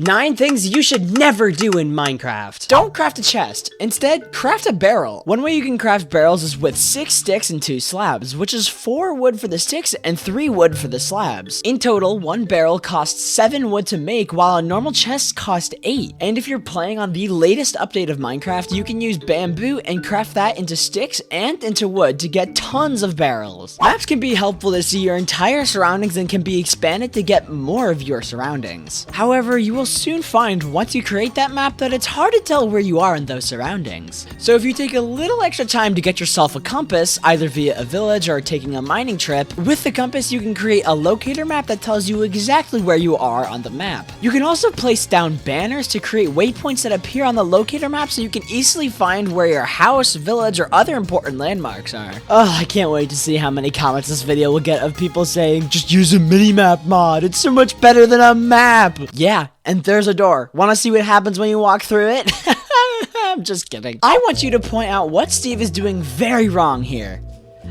9 things you should never do in Minecraft. Don't craft a chest. Instead, craft a barrel. One way you can craft barrels is with 6 sticks and 2 slabs, which is 4 wood for the sticks and 3 wood for the slabs. In total, one barrel costs 7 wood to make, while a normal chest costs 8. And if you're playing on the latest update of Minecraft, you can use bamboo and craft that into sticks and into wood to get tons of barrels. Maps can be helpful to see your entire surroundings and can be expanded to get more of your surroundings. However, you will soon find once you create that map that it's hard to tell where you are in those surroundings. So if you take a little extra time to get yourself a compass, either via a village or taking a mining trip, with the compass you can create a locator map that tells you exactly where you are on the map. You can also place down banners to create waypoints that appear on the locator map so you can easily find where your house, village, or other important landmarks are. Oh, I can't wait to see how many comments this video will get of people saying, just use a minimap mod, it's so much better than a map! Yeah. And there's a door. Want to see what happens when you walk through it? I'm just kidding. I want you to point out what Steve is doing very wrong here.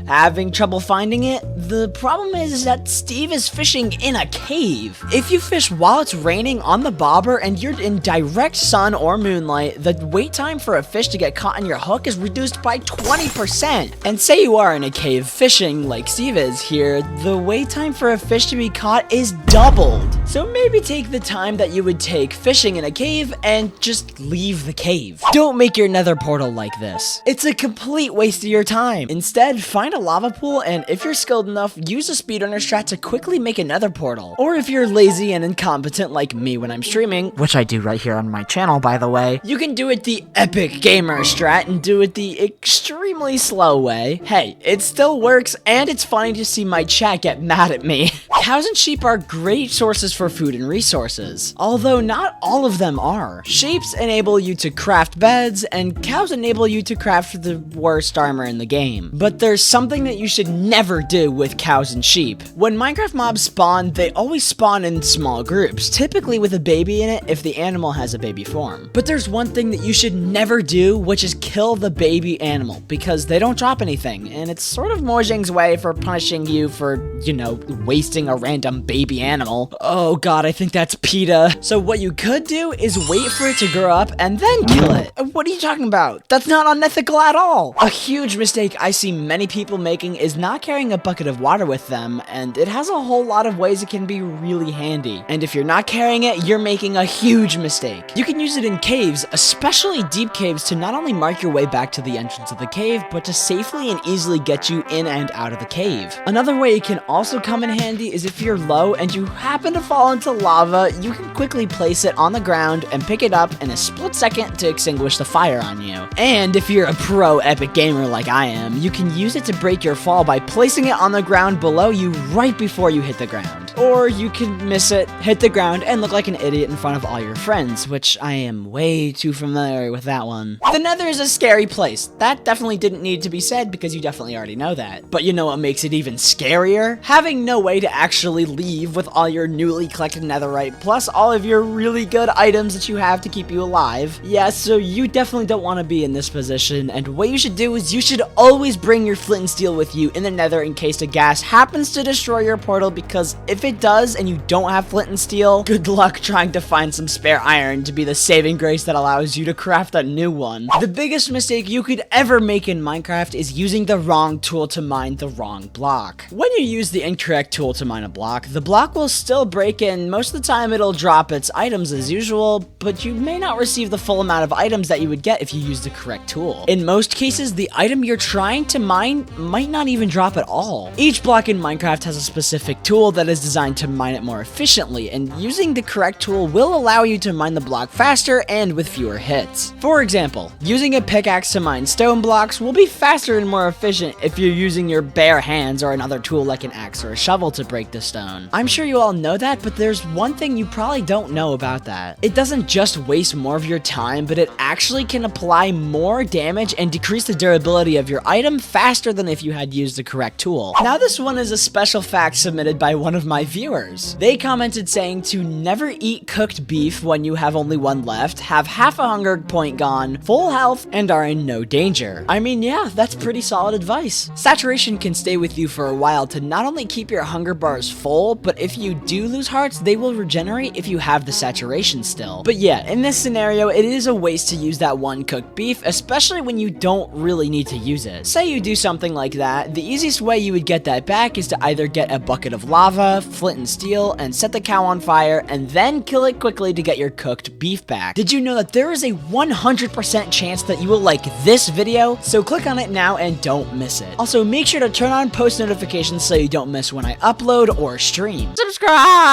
Having trouble finding it? The problem is that Steve is fishing in a cave. If you fish while it's raining on the bobber and you're in direct sun or moonlight, the wait time for a fish to get caught in your hook is reduced by 20%. And say you are in a cave fishing like Steve is here, the wait time for a fish to be caught is doubled. So maybe take the time that you would take fishing in a cave and just leave the cave. Don't make your nether portal like this. It's a complete waste of your time. Instead, find a lava pool, and if you're skilled enough, use a speedrunner strat to quickly make another portal. Or if you're lazy and incompetent like me when I'm streaming, which I do right here on my channel by the way, you can do it the epic gamer strat and do it the extremely slow way. Hey, it still works, and it's funny to see my chat get mad at me. Cows and sheep are great sources for food and resources, although not all of them are. Sheep enable you to craft beds, and cows enable you to craft the worst armor in the game. But there's something that you should never do with cows and sheep. When Minecraft mobs spawn, they always spawn in small groups, typically with a baby in it if the animal has a baby form. But there's one thing that you should never do, which is kill the baby animal, because they don't drop anything, and it's sort of Mojang's way for punishing you for, you know, wasting a random baby animal. Oh god, I think that's PETA. So what you could do is wait for it to grow up and then kill it. What are you talking about? That's not unethical at all. A huge mistake I see many people making is not carrying a bucket of water with them, and it has a whole lot of ways it can be really handy. And if you're not carrying it, you're making a huge mistake. You can use it in caves, especially deep caves, to not only mark your way back to the entrance of the cave, but to safely and easily get you in and out of the cave. Another way it can also come in handy is if you're low and you happen to fall into lava, you can quickly place it on the ground and pick it up in a split second to extinguish the fire on you. And if you're a pro epic gamer like I am, you can use it to break your fall by placing it on the ground below you right before you hit the ground. Or you can miss it, hit the ground, and look like an idiot in front of all your friends, which I am way too familiar with that one. The Nether is a scary place. That definitely didn't need to be said because you definitely already know that. But you know what makes it even scarier? Having no way to actually leave with all your newly collected netherite, plus all of your really good items that you have to keep you alive. Yeah, so you definitely don't want to be in this position, and what you should do is you should always bring your flint and steel with you in the nether in case a ghast happens to destroy your portal, because if it does and you don't have flint and steel, good luck trying to find some spare iron to be the saving grace that allows you to craft a new one. The biggest mistake you could ever make in Minecraft is using the wrong tool to mine the wrong block. When you use the incorrect tool to mine a block, the block will still break, and most of the time it'll drop its items as usual, but you may not receive the full amount of items that you would get if you used the correct tool. In most cases, the item you're trying to mine might not even drop at all. Each block in Minecraft has a specific tool that is designed to mine it more efficiently, and using the correct tool will allow you to mine the block faster and with fewer hits. For example, using a pickaxe to mine stone blocks will be faster and more efficient if you're using your bare hands or another tool like an axe or a shovel to break the stone. I'm sure you all know that, but there's one thing you probably don't know about that. It doesn't just waste more of your time, but it actually can apply more damage and decrease the durability of your item faster than if you had used the correct tool. Now this one is a special fact submitted by one of my my viewers. They commented saying to never eat cooked beef when you have only one left, have half a hunger point gone, full health, and are in no danger. I mean, yeah, that's pretty solid advice. Saturation can stay with you for a while to not only keep your hunger bars full, but if you do lose hearts, they will regenerate if you have the saturation still. But yeah, in this scenario, it is a waste to use that one cooked beef, especially when you don't really need to use it. Say you do something like that, the easiest way you would get that back is to either get a bucket of lava, flint and steel, and set the cow on fire, and then kill it quickly to get your cooked beef back. Did you know that there is a 100% chance that you will like this video? So click on it now and don't miss it. Also, make sure to turn on post notifications so you don't miss when I upload or stream. Subscribe!